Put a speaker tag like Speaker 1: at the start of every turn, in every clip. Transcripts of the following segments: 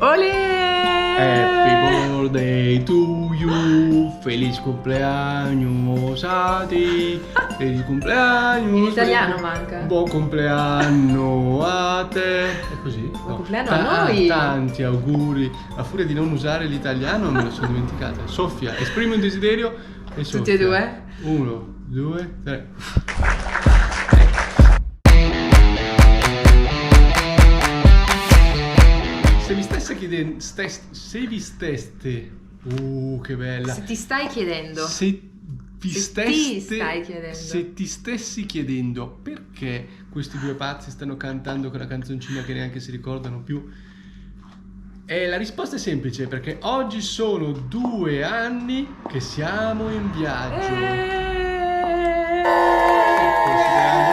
Speaker 1: Olè!
Speaker 2: Happy birthday to you, feliz cumpleaños a ti, feliz cumpleaños.
Speaker 1: In italiano manca.
Speaker 2: Buon compleanno a te. È così?
Speaker 1: Buon compleanno a noi.
Speaker 2: Tanti auguri. A furia di non usare l'italiano me lo sono dimenticata. Soffia, esprimi un desiderio e soffia.
Speaker 1: Tutti e due?
Speaker 2: 1, 2, 3. Se vi stesse chiedendo, se vi steste, che bella.
Speaker 1: Se ti stai chiedendo.
Speaker 2: Se ti
Speaker 1: stai chiedendo.
Speaker 2: Se ti stessi chiedendo perché questi due pazzi stanno cantando quella canzoncina che neanche si ricordano più, la risposta è semplice, perché oggi sono 2 anni che siamo in viaggio. Considerando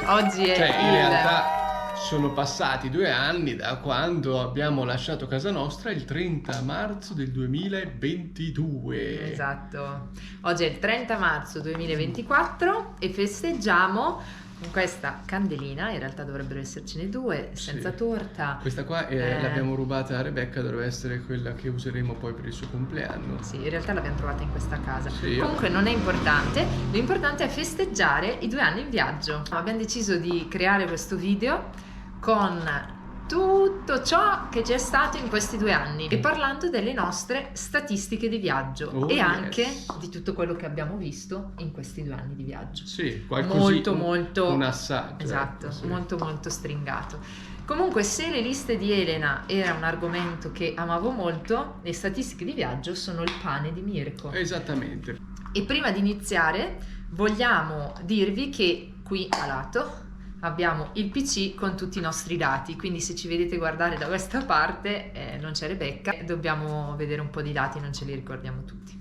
Speaker 2: tutto.
Speaker 1: Oggi è
Speaker 2: In realtà sono passati 2 anni da quando abbiamo lasciato casa nostra il 30 marzo del 2022.
Speaker 1: Esatto. Oggi è il 30 marzo 2024 e festeggiamo con questa candelina, in realtà dovrebbero essercene 2, senza torta.
Speaker 2: Questa qua l'abbiamo rubata a Rebecca, dovrebbe essere quella che useremo poi per il suo compleanno.
Speaker 1: Sì, in realtà l'abbiamo trovata in questa casa.
Speaker 2: Sì.
Speaker 1: Comunque non è importante, l'importante è festeggiare i 2 anni in viaggio. Abbiamo deciso di creare questo video con tutto ciò che c'è stato in questi 2 anni e parlando delle nostre statistiche di viaggio e anche di tutto quello che abbiamo visto in questi 2 anni di viaggio.
Speaker 2: Sì, qualcosa
Speaker 1: molto
Speaker 2: un assaggio.
Speaker 1: esatto,
Speaker 2: sì.
Speaker 1: molto stringato. Comunque, se le liste di Elena era un argomento che amavo molto, le statistiche di viaggio sono il pane di Mirko.
Speaker 2: Esattamente.
Speaker 1: E prima di iniziare vogliamo dirvi che qui a lato abbiamo il PC con tutti i nostri dati, quindi se ci vedete guardare da questa parte non c'è Rebecca, dobbiamo vedere un po' di dati, non ce li ricordiamo tutti.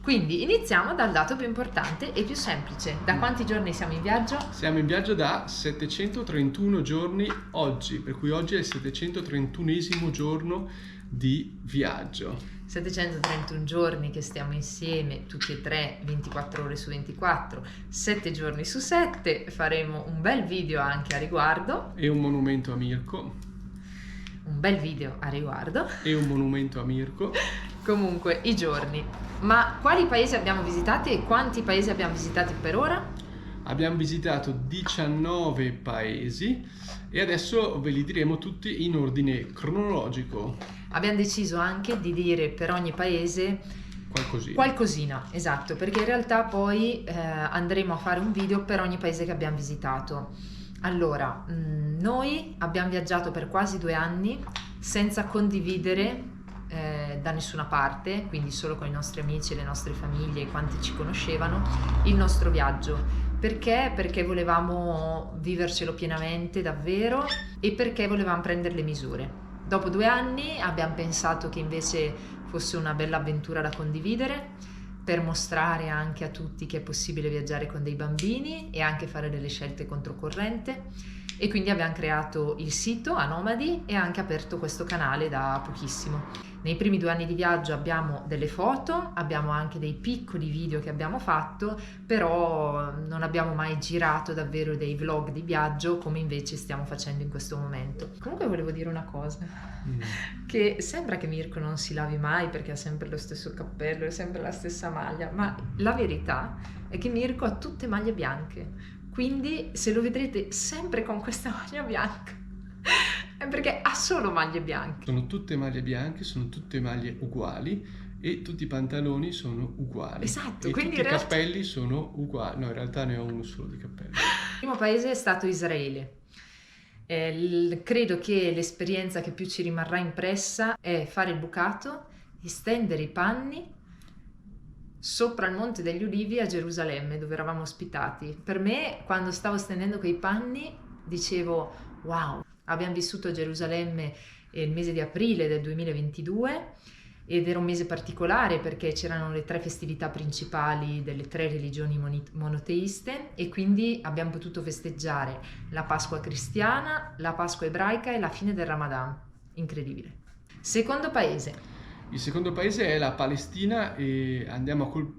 Speaker 1: Quindi iniziamo dal dato più importante e più semplice. Da quanti giorni siamo in viaggio?
Speaker 2: Siamo in viaggio da 731 giorni oggi, per cui oggi è il 731esimo giorno di viaggio.
Speaker 1: 731 giorni che stiamo insieme, tutti e tre, 24 ore su 24, 7 giorni su 7, faremo un bel video anche a riguardo.
Speaker 2: E un monumento a Mirko.
Speaker 1: Un bel video a riguardo.
Speaker 2: E un monumento a Mirko.
Speaker 1: Comunque, i giorni. Ma quali paesi abbiamo visitati e quanti paesi abbiamo visitati per ora?
Speaker 2: Abbiamo visitato 19 paesi e adesso ve li diremo tutti in ordine cronologico.
Speaker 1: Abbiamo deciso anche di dire per ogni paese qualcosina, esatto, perché in realtà poi andremo a fare un video per ogni paese che abbiamo visitato. Allora, noi abbiamo viaggiato per quasi 2 anni senza condividere da nessuna parte, quindi solo con i nostri amici, le nostre famiglie e quanti ci conoscevano, il nostro viaggio. Perché? Perché volevamo vivercelo pienamente, davvero, e perché volevamo prendere le misure. Dopo 2 anni abbiamo pensato che invece fosse una bella avventura da condividere, per mostrare anche a tutti che è possibile viaggiare con dei bambini e anche fare delle scelte controcorrente, e quindi abbiamo creato il sito a Nomadi e anche aperto questo canale da pochissimo. Nei primi 2 anni di viaggio abbiamo delle foto, abbiamo anche dei piccoli video che abbiamo fatto, però non abbiamo mai girato davvero dei vlog di viaggio come invece stiamo facendo in questo momento. Comunque volevo dire una cosa, che sembra che Mirko non si lavi mai perché ha sempre lo stesso cappello e sempre la stessa maglia, ma la verità è che Mirko ha tutte maglie bianche, quindi se lo vedrete sempre con questa maglia bianca è perché ha solo maglie bianche.
Speaker 2: Sono tutte maglie bianche, sono tutte maglie uguali e tutti i pantaloni sono uguali.
Speaker 1: Esatto,
Speaker 2: e
Speaker 1: quindi
Speaker 2: tutti i cappelli sono uguali. No, in realtà ne ho uno solo di cappello.
Speaker 1: Il primo paese è stato Israele. Credo che l'esperienza che più ci rimarrà impressa è fare il bucato e stendere i panni sopra il Monte degli Ulivi a Gerusalemme, dove eravamo ospitati. Per me, quando stavo stendendo quei panni, dicevo wow. Abbiamo vissuto a Gerusalemme il mese di aprile del 2022 ed era un mese particolare perché c'erano le 3 festività principali delle 3 religioni monoteiste e quindi abbiamo potuto festeggiare la Pasqua cristiana, la Pasqua ebraica e la fine del Ramadan. Incredibile. Secondo paese.
Speaker 2: Il secondo paese è la Palestina e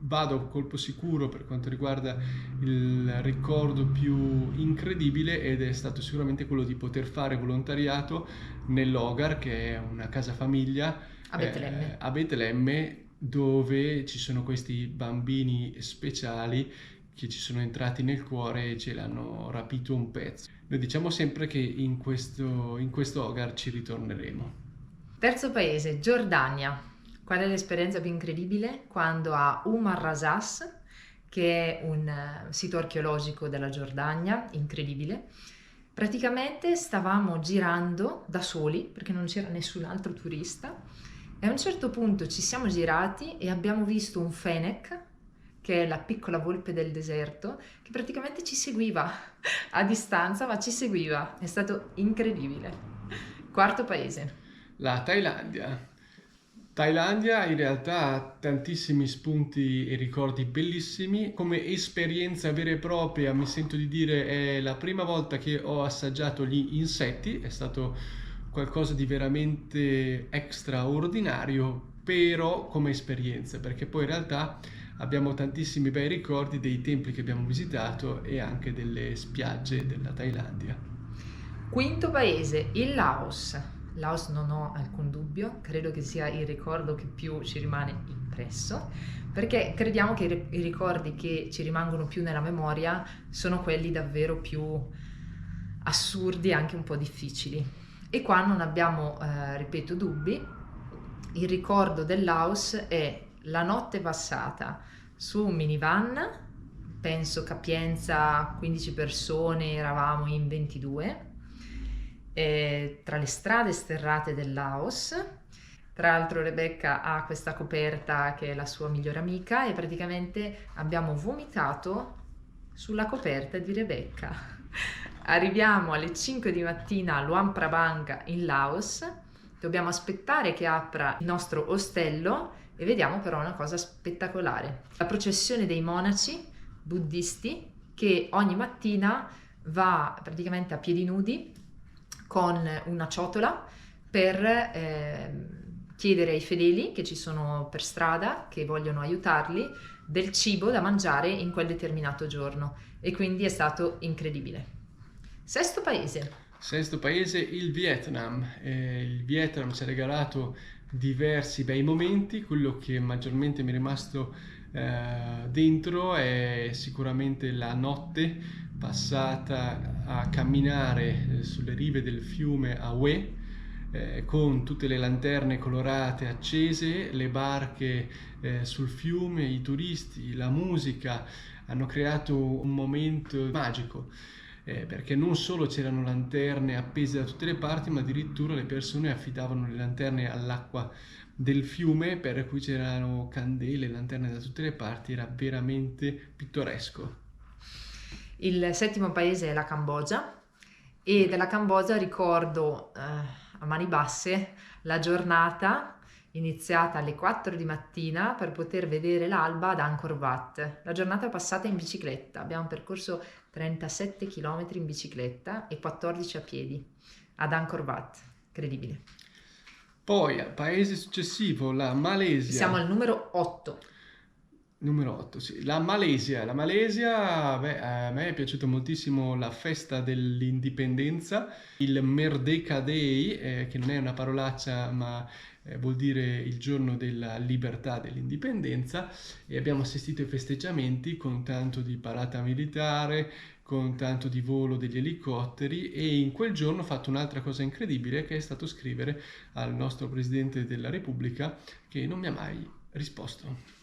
Speaker 2: vado a colpo sicuro per quanto riguarda il ricordo più incredibile, ed è stato sicuramente quello di poter fare volontariato nell'Hogar, che è una casa famiglia a Betlemme, dove ci sono questi bambini speciali che ci sono entrati nel cuore e ce l'hanno rapito un pezzo. Noi diciamo sempre che in questo Hogar ci ritorneremo.
Speaker 1: Terzo paese, Giordania. Qual è l'esperienza più incredibile? Quando a Rasas, che è un sito archeologico della Giordania, incredibile, praticamente stavamo girando da soli, perché non c'era nessun altro turista, e a un certo punto ci siamo girati e abbiamo visto un fennec, che è la piccola volpe del deserto, che praticamente ci seguiva a distanza, ma ci seguiva. È stato incredibile. Quarto paese.
Speaker 2: La Thailandia. Thailandia in realtà ha tantissimi spunti e ricordi bellissimi. Come esperienza vera e propria mi sento di dire è la prima volta che ho assaggiato gli insetti, è stato qualcosa di veramente straordinario, però come esperienza, perché poi in realtà abbiamo tantissimi bei ricordi dei templi che abbiamo visitato e anche delle spiagge della Thailandia.
Speaker 1: Quinto paese, il Laos. Laos non ho alcun dubbio, credo che sia il ricordo che più ci rimane impresso, perché crediamo che i ricordi che ci rimangono più nella memoria sono quelli davvero più assurdi e anche un po' difficili. E qua non abbiamo, ripeto, dubbi. Il ricordo del Laos è la notte passata su un minivan, penso capienza 15 persone, eravamo in 22, tra le strade sterrate del Laos. Tra l'altro Rebecca ha questa coperta che è la sua migliore amica e praticamente abbiamo vomitato sulla coperta di Rebecca. Arriviamo alle 5 di mattina a Luang Prabang in Laos, dobbiamo aspettare che apra il nostro ostello e vediamo però una cosa spettacolare. La processione dei monaci buddisti che ogni mattina va praticamente a piedi nudi con una ciotola per chiedere ai fedeli che ci sono per strada, che vogliono aiutarli, del cibo da mangiare in quel determinato giorno, e quindi è stato incredibile. Sesto paese, il Vietnam. Il Vietnam ci ha regalato diversi bei momenti. Quello che maggiormente mi è rimasto dentro è sicuramente la notte passata a camminare sulle rive del fiume Hue, con tutte le lanterne colorate accese, le barche sul fiume, i turisti, la musica hanno creato un momento magico, perché non solo c'erano lanterne appese da tutte le parti, ma addirittura le persone affidavano le lanterne all'acqua del fiume, per cui c'erano candele, lanterne da tutte le parti, era veramente pittoresco. Il settimo paese è la Cambogia, e della Cambogia ricordo a mani basse la giornata iniziata alle 4 di mattina per poter vedere l'alba ad Angkor Wat. La giornata passata in bicicletta, abbiamo percorso 37 km in bicicletta e 14 a piedi ad Angkor Wat, incredibile.
Speaker 2: Poi al paese successivo, la Malesia.
Speaker 1: Siamo al numero 8.
Speaker 2: Numero 8, sì. La Malesia, a me è piaciuta moltissimo la festa dell'indipendenza, il Merdeka Day, che non è una parolaccia ma vuol dire il giorno della libertà, dell'indipendenza, e abbiamo assistito ai festeggiamenti con tanto di parata militare, con tanto di volo degli elicotteri, e in quel giorno ho fatto un'altra cosa incredibile, che è stato scrivere al nostro Presidente della Repubblica, che non mi ha mai risposto.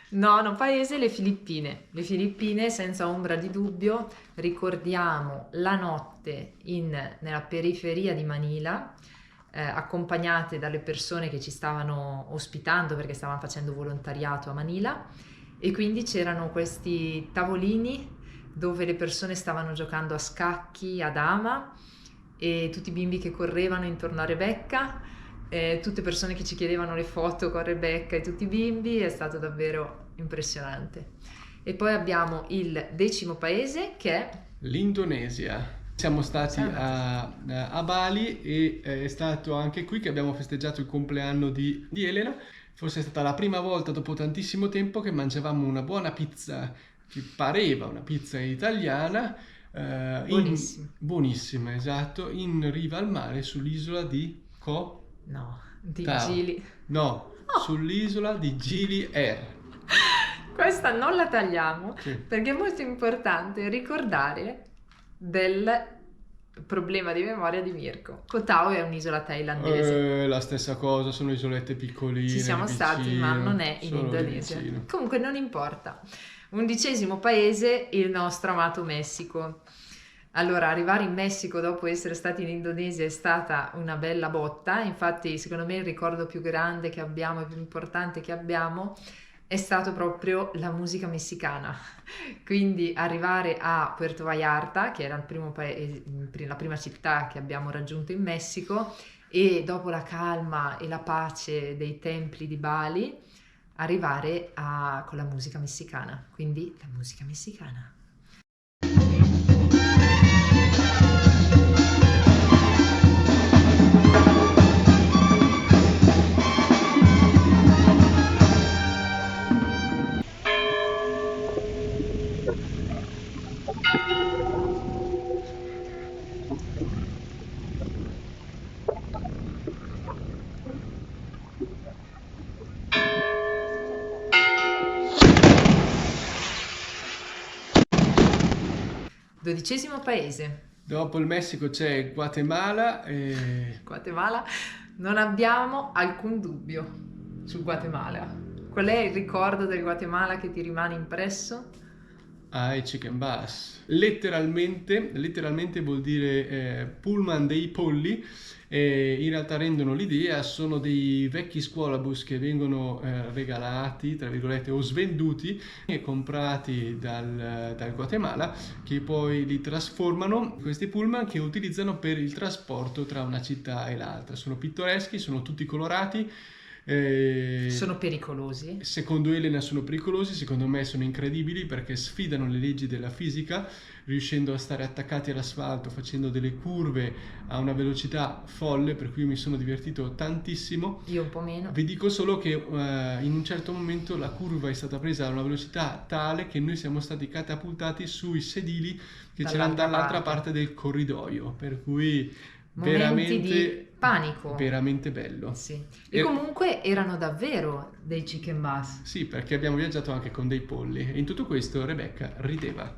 Speaker 1: Nono paese, le Filippine. Le Filippine, senza ombra di dubbio, ricordiamo la notte nella periferia di Manila, accompagnate dalle persone che ci stavano ospitando perché stavano facendo volontariato a Manila, e quindi c'erano questi tavolini dove le persone stavano giocando a scacchi, a dama, e tutti i bimbi che correvano intorno a Rebecca, tutte persone che ci chiedevano le foto con Rebecca e tutti i bimbi. È stato davvero impressionante. E poi abbiamo il 10° paese, che è
Speaker 2: l'Indonesia. Siamo stati a Bali e è stato anche qui che abbiamo festeggiato il compleanno di Elena. Forse è stata la prima volta dopo tantissimo tempo che mangiavamo una buona pizza che pareva una pizza italiana.
Speaker 1: Buonissima.
Speaker 2: Buonissima, esatto, in riva al mare sull'isola di
Speaker 1: Gili.
Speaker 2: No, sull'isola di Gili Air.
Speaker 1: Questa non la tagliamo,
Speaker 2: Sì.
Speaker 1: perché è molto importante ricordare del problema di memoria di Mirko. Koh Tao è un'isola thailandese.
Speaker 2: La stessa cosa, sono isolette piccoline.
Speaker 1: Ci siamo stati, ma non è in Indonesia. Comunque non importa. 11° paese, il nostro amato Messico. Allora, arrivare in Messico dopo essere stati in Indonesia è stata una bella botta. Infatti, secondo me il ricordo più grande che abbiamo e più importante che abbiamo è stato proprio la musica messicana. Quindi arrivare a Puerto Vallarta, che era il primo la prima città che abbiamo raggiunto in Messico, e dopo la calma e la pace dei templi di Bali, arrivare con la musica messicana. Quindi la musica messicana. Dodicesimo paese.
Speaker 2: Dopo il Messico c'è Guatemala.
Speaker 1: Guatemala, non abbiamo alcun dubbio sul Guatemala. Qual è il ricordo del Guatemala che ti rimane impresso?
Speaker 2: I chicken bus. Letteralmente vuol dire pullman dei polli. In realtà rendono l'idea, sono dei vecchi scuolabus che vengono regalati, tra virgolette, o svenduti e comprati dal Guatemala, che poi li trasformano, questi pullman che utilizzano per il trasporto tra una città e l'altra. Sono pittoreschi, sono tutti colorati.
Speaker 1: Sono pericolosi.
Speaker 2: Secondo Elena sono pericolosi, secondo me sono incredibili perché sfidano le leggi della fisica, riuscendo a stare attaccati all'asfalto, facendo delle curve a una velocità folle, per cui mi sono divertito tantissimo.
Speaker 1: Io un po' meno.
Speaker 2: Vi dico solo che in un certo momento la curva è stata presa a una velocità tale che noi siamo stati catapultati sui sedili che c'erano dall'altra parte del corridoio, per cui
Speaker 1: momenti di panico.
Speaker 2: Veramente bello.
Speaker 1: Sì. E comunque erano davvero dei chicken bus.
Speaker 2: Sì, perché abbiamo viaggiato anche con dei polli e in tutto questo Rebecca rideva.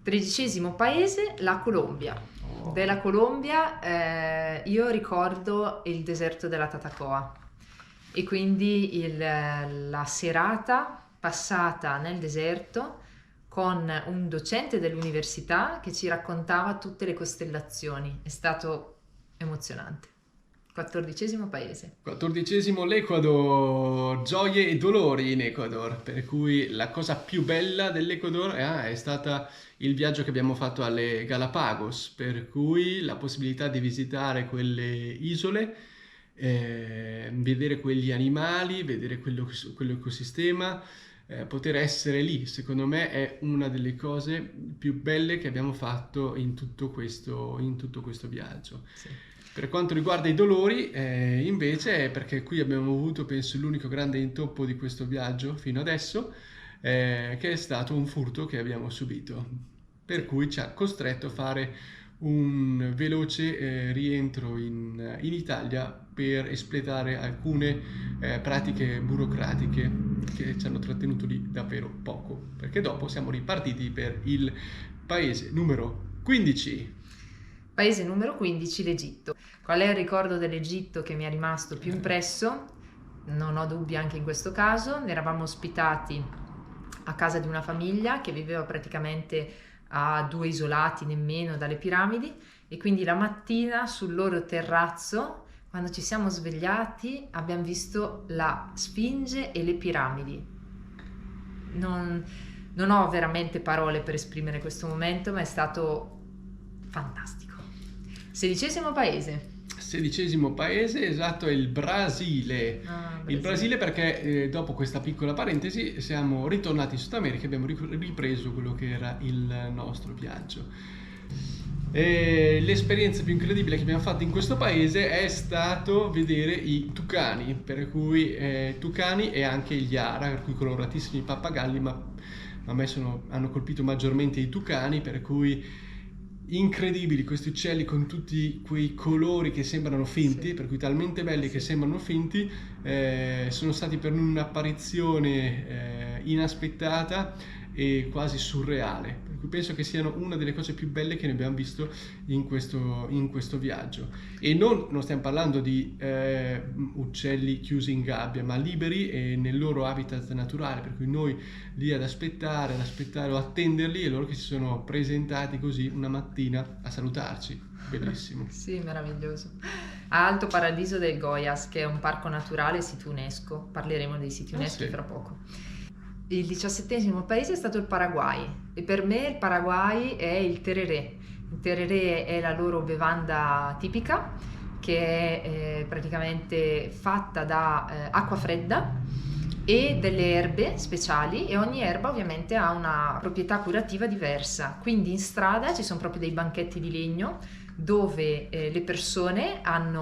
Speaker 1: 13° paese, la Colombia. Della Colombia io ricordo il deserto della Tatacoa e quindi la serata passata nel deserto con un docente dell'università che ci raccontava tutte le costellazioni. È stato emozionante. 14° paese.
Speaker 2: 14° l'Ecuador, gioie e dolori in Ecuador, per cui la cosa più bella dell'Ecuador è stata il viaggio che abbiamo fatto alle Galapagos, per cui la possibilità di visitare quelle isole, vedere quegli animali, vedere quell'ecosistema, poter essere lì, secondo me è una delle cose più belle che abbiamo fatto in tutto questo viaggio. Sì. Per quanto riguarda i dolori, invece, è perché qui abbiamo avuto, penso, l'unico grande intoppo di questo viaggio fino adesso, che è stato un furto che abbiamo subito, per cui ci ha costretto a fare un veloce rientro in Italia per espletare alcune pratiche burocratiche che ci hanno trattenuto lì davvero poco, perché dopo siamo ripartiti per il paese numero 15.
Speaker 1: Paese numero 15, l'Egitto. Qual è il ricordo dell'Egitto che mi è rimasto più impresso? Non ho dubbi anche in questo caso. Ne eravamo ospitati a casa di una famiglia che viveva praticamente a 2 isolati nemmeno dalle piramidi e quindi la mattina sul loro terrazzo, quando ci siamo svegliati, abbiamo visto la Sfinge e le piramidi. Non ho veramente parole per esprimere questo momento, ma è stato fantastico. 16° paese.
Speaker 2: 16° paese, esatto, è il Brasile. Il Brasile perché dopo questa piccola parentesi siamo ritornati in Sud America e abbiamo ripreso quello che era il nostro viaggio. E l'esperienza più incredibile che abbiamo fatto in questo paese è stato vedere i tucani, per cui tucani e anche gli ara, per cui coloratissimi pappagalli, ma a me hanno colpito maggiormente i tucani, per cui incredibili questi uccelli con tutti quei colori che sembrano finti,
Speaker 1: Sì.
Speaker 2: per cui talmente belli che sembrano finti. Sono stati per noi un'apparizione inaspettata e quasi surreale, per cui penso che siano una delle cose più belle che ne abbiamo visto in questo viaggio. E non stiamo parlando di uccelli chiusi in gabbia, ma liberi e nel loro habitat naturale, per cui noi lì ad aspettare o attenderli, e loro che si sono presentati così una mattina a salutarci. Bellissimo.
Speaker 1: Sì, meraviglioso. A Alto Paradiso del Goiás, che è un parco naturale sito UNESCO, parleremo dei siti UNESCO
Speaker 2: sì.
Speaker 1: fra poco. Il 17° paese è stato il Paraguay, e per me il Paraguay è il tereré. Il tereré è la loro bevanda tipica, che è praticamente fatta da acqua fredda e delle erbe speciali, e ogni erba ovviamente ha una proprietà curativa diversa. Quindi in strada ci sono proprio dei banchetti di legno dove le persone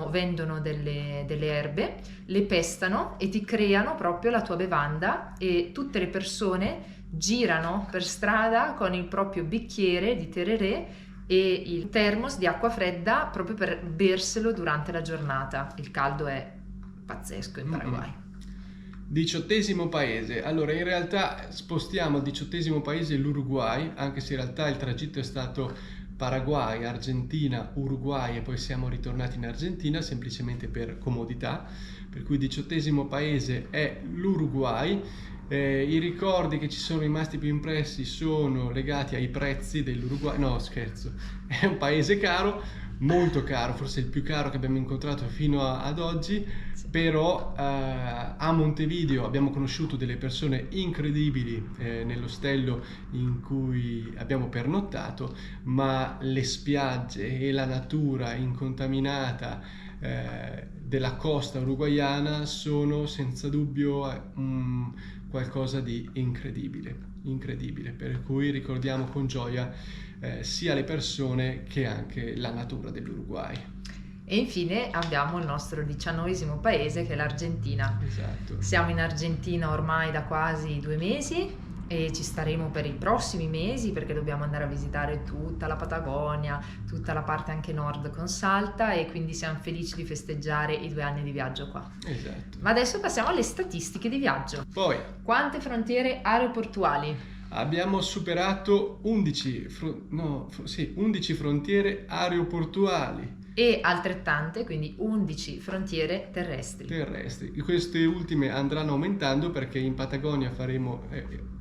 Speaker 1: vendono delle erbe, le pestano e ti creano proprio la tua bevanda, e tutte le persone girano per strada con il proprio bicchiere di tereré e il thermos di acqua fredda proprio per berselo durante la giornata. Il caldo è pazzesco in Paraguay.
Speaker 2: 18° paese. Allora, in realtà spostiamo al 18° paese l'Uruguay, anche se in realtà il tragitto è stato Paraguay, Argentina, Uruguay, e poi siamo ritornati in Argentina semplicemente per comodità, per cui il 18° paese è l'Uruguay. I ricordi che ci sono rimasti più impressi sono legati ai prezzi dell'Uruguay. No, scherzo, è un paese caro, molto caro, forse il più caro che abbiamo incontrato fino ad oggi. Però a Montevideo abbiamo conosciuto delle persone incredibili nell'ostello in cui abbiamo pernottato, ma le spiagge e la natura incontaminata della costa uruguaiana sono senza dubbio qualcosa di incredibile, per cui ricordiamo con gioia sia le persone che anche la natura dell'Uruguay.
Speaker 1: E infine abbiamo il nostro 19° paese, che è l'Argentina.
Speaker 2: Esatto.
Speaker 1: Siamo in Argentina ormai da quasi 2 mesi e ci staremo per i prossimi mesi, perché dobbiamo andare a visitare tutta la Patagonia, tutta la parte anche nord con Salta, e quindi siamo felici di festeggiare i 2 anni di viaggio qua.
Speaker 2: Esatto.
Speaker 1: Ma adesso passiamo alle statistiche di viaggio.
Speaker 2: Poi,
Speaker 1: quante frontiere aeroportuali?
Speaker 2: Abbiamo superato 11 frontiere aeroportuali.
Speaker 1: E altrettante, quindi 11 frontiere terrestri.
Speaker 2: Queste ultime andranno aumentando, perché in Patagonia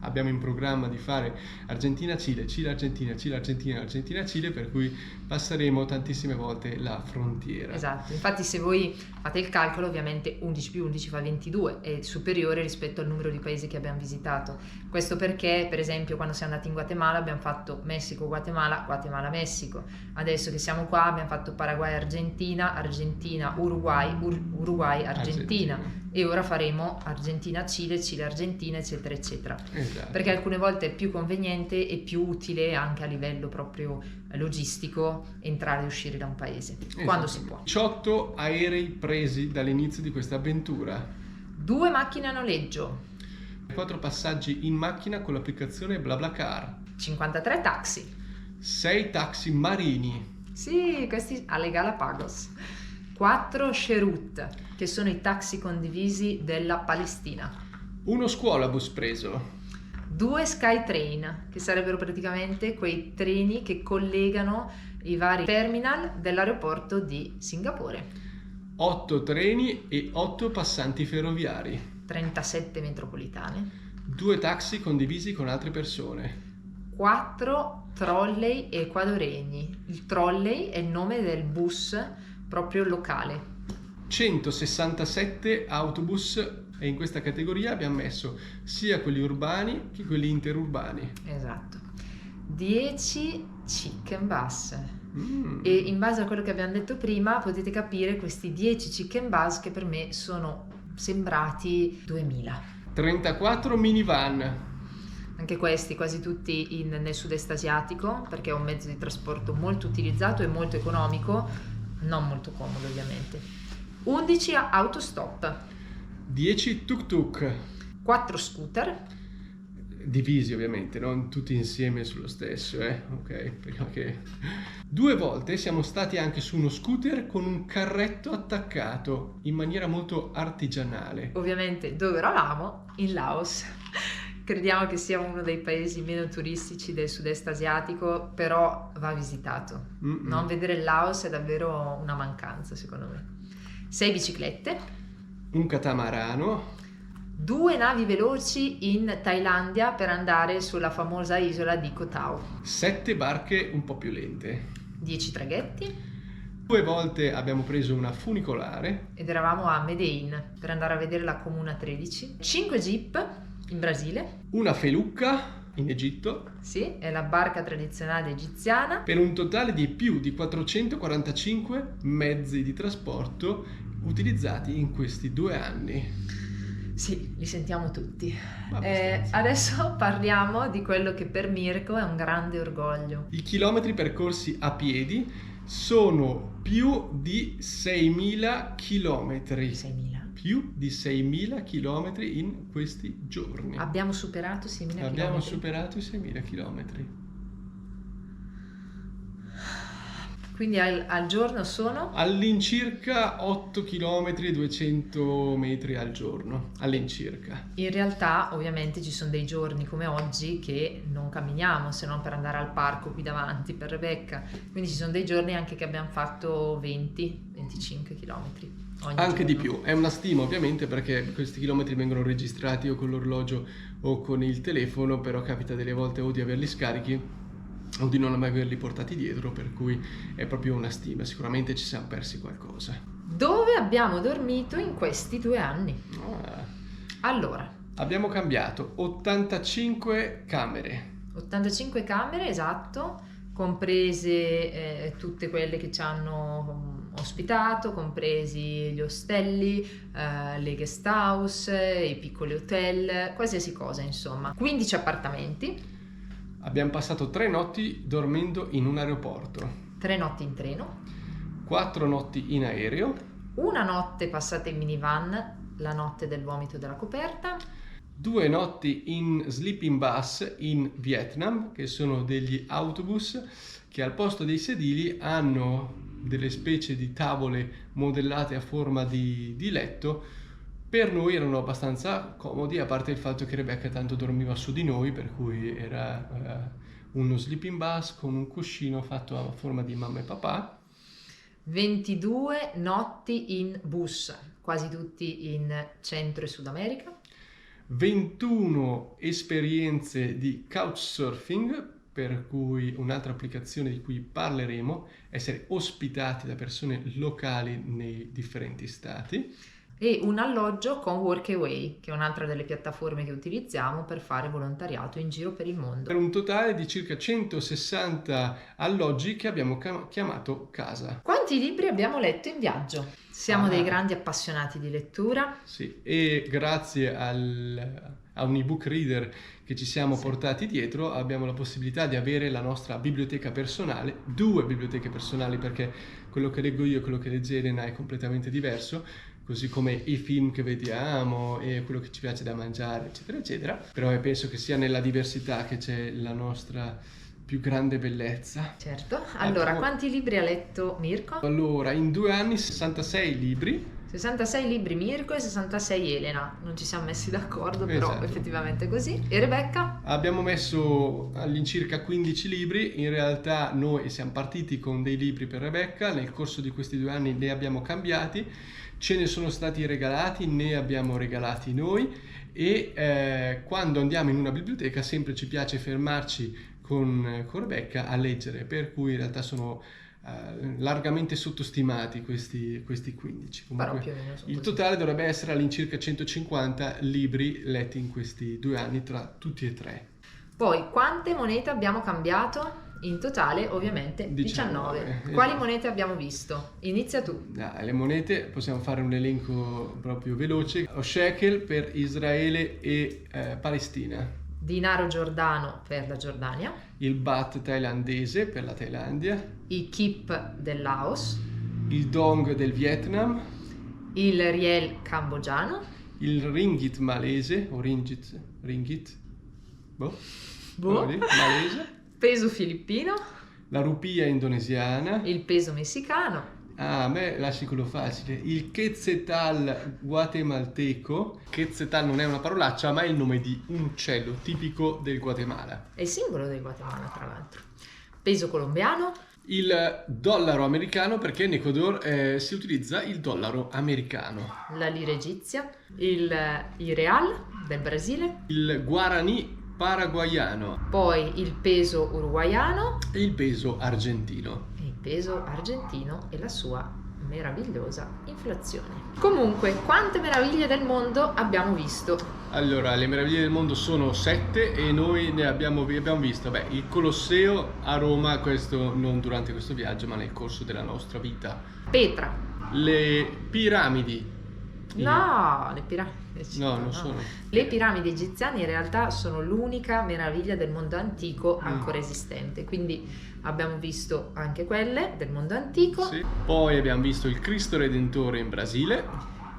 Speaker 2: abbiamo in programma di fare Argentina-Cile, Cile-Argentina, Cile-Argentina, Argentina-Cile, per cui passeremo tantissime volte la frontiera.
Speaker 1: Esatto, infatti se voi fate il calcolo, ovviamente 11 più 11 fa 22, è superiore rispetto al numero di paesi che abbiamo visitato. Questo perché, per esempio, quando siamo andati in Guatemala abbiamo fatto Messico-Guatemala, Guatemala-Messico. Adesso che siamo qua abbiamo fatto Paraguay-Argentina, Argentina-Uruguay, Uruguay-Argentina. E ora faremo Argentina-Cile, Cile-Argentina, eccetera, eccetera.
Speaker 2: Esatto.
Speaker 1: Perché alcune volte è più conveniente e più utile anche a livello proprio logistico entrare e uscire da un paese, quando si può.
Speaker 2: 18 aerei presi dall'inizio di questa avventura.
Speaker 1: 2 macchine a noleggio.
Speaker 2: 4 passaggi in macchina con l'applicazione BlaBlaCar.
Speaker 1: 53 taxi.
Speaker 2: 6 taxi marini.
Speaker 1: Sì, questi alle Galapagos. 4 Sherut, che sono i taxi condivisi della Palestina.
Speaker 2: 1 scuolabus preso.
Speaker 1: 2 Skytrain, che sarebbero praticamente quei treni che collegano i vari terminal dell'aeroporto di Singapore.
Speaker 2: 8 treni e 8 passanti ferroviari.
Speaker 1: 37 metropolitane.
Speaker 2: 2 taxi condivisi con altre persone.
Speaker 1: 4 trolley equadoregni. Il trolley è il nome del bus proprio locale.
Speaker 2: 167 autobus, e in questa categoria abbiamo messo sia quelli urbani che quelli interurbani.
Speaker 1: Esatto. 10 chicken bus. E in base a quello che abbiamo detto prima potete capire questi 10 chicken bus che per me sono sembrati 2000.
Speaker 2: 34 minivan.
Speaker 1: anche questi quasi tutti nel sud-est asiatico, perché è un mezzo di trasporto molto utilizzato e molto economico, non molto comodo ovviamente. 11 autostop,
Speaker 2: 10 tuk-tuk,
Speaker 1: 4 scooter,
Speaker 2: divisi ovviamente, non tutti insieme sullo stesso, ok, perché 2 volte siamo stati anche su uno scooter con un carretto attaccato in maniera molto artigianale.
Speaker 1: Ovviamente dove eravamo? In Laos. Crediamo che sia uno dei paesi meno turistici del sud-est asiatico, però va visitato. Non vedere il Laos è davvero una mancanza, secondo me. 6 biciclette,
Speaker 2: un catamarano,
Speaker 1: 2 navi veloci in Thailandia per andare sulla famosa isola di Koh Tao,
Speaker 2: 7 barche un po' più lente,
Speaker 1: 10 traghetti,
Speaker 2: 2 volte abbiamo preso una funicolare
Speaker 1: ed eravamo a Medellin per andare a vedere la Comuna 13, 5 jeep in Brasile,
Speaker 2: una felucca in Egitto,
Speaker 1: sì, è la barca tradizionale egiziana,
Speaker 2: per un totale di più di 445 mezzi di trasporto utilizzati in questi 2 anni.
Speaker 1: Sì, li sentiamo tutti. Adesso parliamo di quello che per Mirko è un grande orgoglio.
Speaker 2: I chilometri percorsi a piedi sono più di 6.000 chilometri.
Speaker 1: 6.000.
Speaker 2: Più di 6.000 chilometri in questi giorni.
Speaker 1: Abbiamo superato 6.000 chilometri.
Speaker 2: Abbiamo superato i 6.000 chilometri.
Speaker 1: Quindi al giorno sono?
Speaker 2: All'incirca 8 km e 200 metri al giorno, all'incirca.
Speaker 1: In realtà ovviamente ci sono dei giorni come oggi che non camminiamo se non per andare al parco qui davanti per Rebecca, quindi ci sono dei giorni anche che abbiamo fatto 20-25 km.
Speaker 2: Anche di più, è una stima ovviamente perché questi chilometri vengono registrati o con l'orologio o con il telefono, però capita delle volte o di averli scarichi o di non averli portati dietro, per cui è proprio una stima, sicuramente ci siamo persi qualcosa.
Speaker 1: Dove abbiamo dormito in questi 2 anni? Allora,
Speaker 2: abbiamo cambiato 85 camere.
Speaker 1: 85 camere, esatto, comprese tutte quelle che ci hanno ospitato, compresi gli ostelli, le guest house, i piccoli hotel, qualsiasi cosa insomma. 15 appartamenti.
Speaker 2: Abbiamo passato 3 notti dormendo in un aeroporto.
Speaker 1: 3 notti in treno.
Speaker 2: 4 notti in aereo.
Speaker 1: 1 notte passata in minivan, la notte del vomito della coperta.
Speaker 2: 2 notti in sleeping bus in Vietnam, che sono degli autobus che al posto dei sedili hanno delle specie di tavole modellate a forma di letto. Per noi erano abbastanza comodi, a parte il fatto che Rebecca tanto dormiva su di noi, per cui era uno sleeping bus con un cuscino fatto a forma di mamma e papà.
Speaker 1: 22 notti in bus, quasi tutti in Centro e Sud America.
Speaker 2: 21 esperienze di couchsurfing, per cui un'altra applicazione di cui parleremo, essere ospitati da persone locali nei differenti stati.
Speaker 1: E un alloggio con Workaway, che è un'altra delle piattaforme che utilizziamo per fare volontariato in giro per il mondo.
Speaker 2: Per un totale di circa 160 alloggi che abbiamo chiamato casa.
Speaker 1: Quanti libri abbiamo letto in viaggio? Siamo dei grandi appassionati di lettura.
Speaker 2: Sì, e grazie a un ebook reader che ci siamo portati dietro abbiamo la possibilità di avere la nostra biblioteca personale, 2 biblioteche personali, perché quello che leggo io e quello che legge Elena è completamente diverso, così come i film che vediamo e quello che ci piace da mangiare, eccetera, eccetera. Però penso che sia nella diversità che c'è la nostra più grande bellezza.
Speaker 1: Certo. Allora, quanti libri ha letto Mirko?
Speaker 2: Allora, in 2 anni 66 libri.
Speaker 1: 66 libri Mirko e 66 Elena. Non ci siamo messi d'accordo, però
Speaker 2: esatto.
Speaker 1: Effettivamente così. E Rebecca?
Speaker 2: Abbiamo messo all'incirca 15 libri. In realtà noi siamo partiti con dei libri per Rebecca. Nel corso di questi 2 anni ne abbiamo cambiati. Ce ne sono stati regalati, ne abbiamo regalati noi. E quando andiamo in una biblioteca sempre ci piace fermarci con Rebecca a leggere, per cui in realtà sono largamente sottostimati questi 15. Comunque,
Speaker 1: più o meno
Speaker 2: il totale dovrebbe essere all'incirca 150 libri letti in questi 2 anni tra tutti e 3.
Speaker 1: Poi quante monete abbiamo cambiato? In totale ovviamente 19. Quali monete abbiamo visto? Inizia tu.
Speaker 2: Le monete, possiamo fare un elenco proprio veloce. Lo shekel per Israele e Palestina.
Speaker 1: dinaro giordano per la Giordania,
Speaker 2: il baht thailandese per la Thailandia,
Speaker 1: i kip del Laos,
Speaker 2: il dong del Vietnam,
Speaker 1: il riel cambogiano,
Speaker 2: il ringgit malese o ringgit, malese,
Speaker 1: peso filippino,
Speaker 2: la rupia indonesiana,
Speaker 1: il peso messicano.
Speaker 2: A me lasci quello facile. Il quetzal guatemalteco. Quetzal non è una parolaccia, ma è il nome di un uccello tipico del Guatemala.
Speaker 1: È il simbolo del Guatemala, tra l'altro. Peso colombiano.
Speaker 2: Il dollaro americano, perché in Ecuador si utilizza il dollaro americano.
Speaker 1: La lira egizia. Il real del Brasile.
Speaker 2: Il guarani paraguayano.
Speaker 1: Poi il peso uruguaiano.
Speaker 2: E il peso argentino.
Speaker 1: Peso argentino e la sua meravigliosa inflazione. Comunque, quante meraviglie del mondo abbiamo visto?
Speaker 2: Allora, le meraviglie del mondo sono 7 e noi ne abbiamo visto il Colosseo a Roma, questo non durante questo viaggio ma nel corso della nostra vita.
Speaker 1: Petra.
Speaker 2: Le piramidi.
Speaker 1: No, le piramidi.
Speaker 2: No, non sono.
Speaker 1: Le piramidi egiziane in realtà sono l'unica meraviglia del mondo antico ancora esistente, quindi abbiamo visto anche quelle del mondo antico.
Speaker 2: Sì. Poi abbiamo visto il Cristo Redentore in Brasile.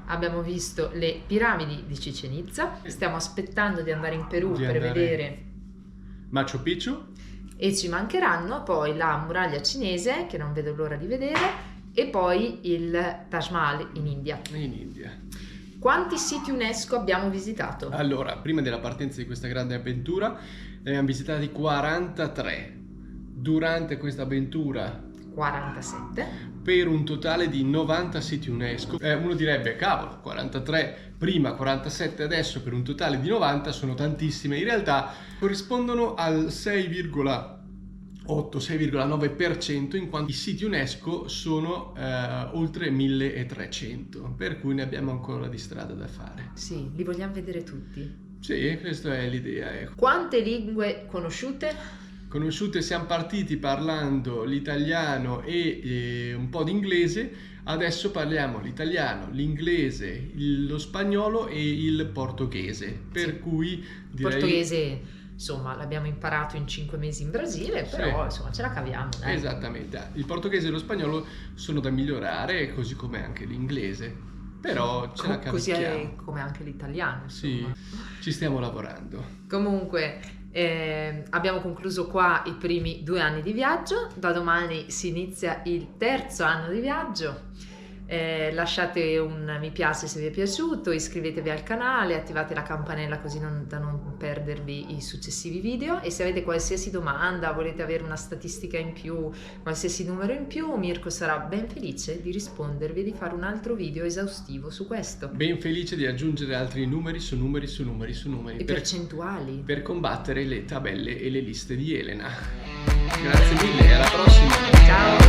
Speaker 1: Abbiamo visto le piramidi di Chichén Itzá. Stiamo aspettando di andare in Perù per vedere
Speaker 2: Machu Picchu.
Speaker 1: E ci mancheranno poi la muraglia cinese, che non vedo l'ora di vedere, e poi il Taj Mahal in India. Quanti siti UNESCO abbiamo visitato?
Speaker 2: Allora, prima della partenza di questa grande avventura ne abbiamo visitati 43. Durante questa avventura
Speaker 1: 47.
Speaker 2: Per un totale di 90 siti UNESCO. Uno direbbe, cavolo, 43 prima, 47 adesso, per un totale di 90 sono tantissime. In realtà corrispondono al 6,9%, in quanto i siti UNESCO sono oltre 1300, per cui ne abbiamo ancora di strada da fare.
Speaker 1: Sì, li vogliamo vedere tutti.
Speaker 2: Sì, questa è l'idea.
Speaker 1: Quante lingue conosciute?
Speaker 2: Siamo partiti parlando l'italiano e un po' di inglese, adesso parliamo l'italiano, l'inglese, lo spagnolo e il portoghese, per cui direi...
Speaker 1: Portoghese, insomma, l'abbiamo imparato in 5 mesi in Brasile, però insomma ce la caviamo.
Speaker 2: Esattamente, il portoghese e lo spagnolo sono da migliorare, così come anche l'inglese, però ce la caviamo.
Speaker 1: Così è come anche l'italiano, insomma.
Speaker 2: Sì, ci stiamo lavorando.
Speaker 1: Comunque... abbiamo concluso qua i primi 2 anni di viaggio, da domani si inizia il 3° anno di viaggio. Lasciate un mi piace se vi è piaciuto, iscrivetevi al canale, attivate la campanella così da non perdervi i successivi video, e se avete qualsiasi domanda, volete avere una statistica in più, qualsiasi numero in più, Mirko sarà ben felice di rispondervi e di fare un altro video esaustivo su questo.
Speaker 2: Ben felice di aggiungere altri numeri su numeri su numeri su numeri.
Speaker 1: E percentuali.
Speaker 2: Per combattere le tabelle e le liste di Elena. Grazie mille, alla prossima.
Speaker 1: Ciao.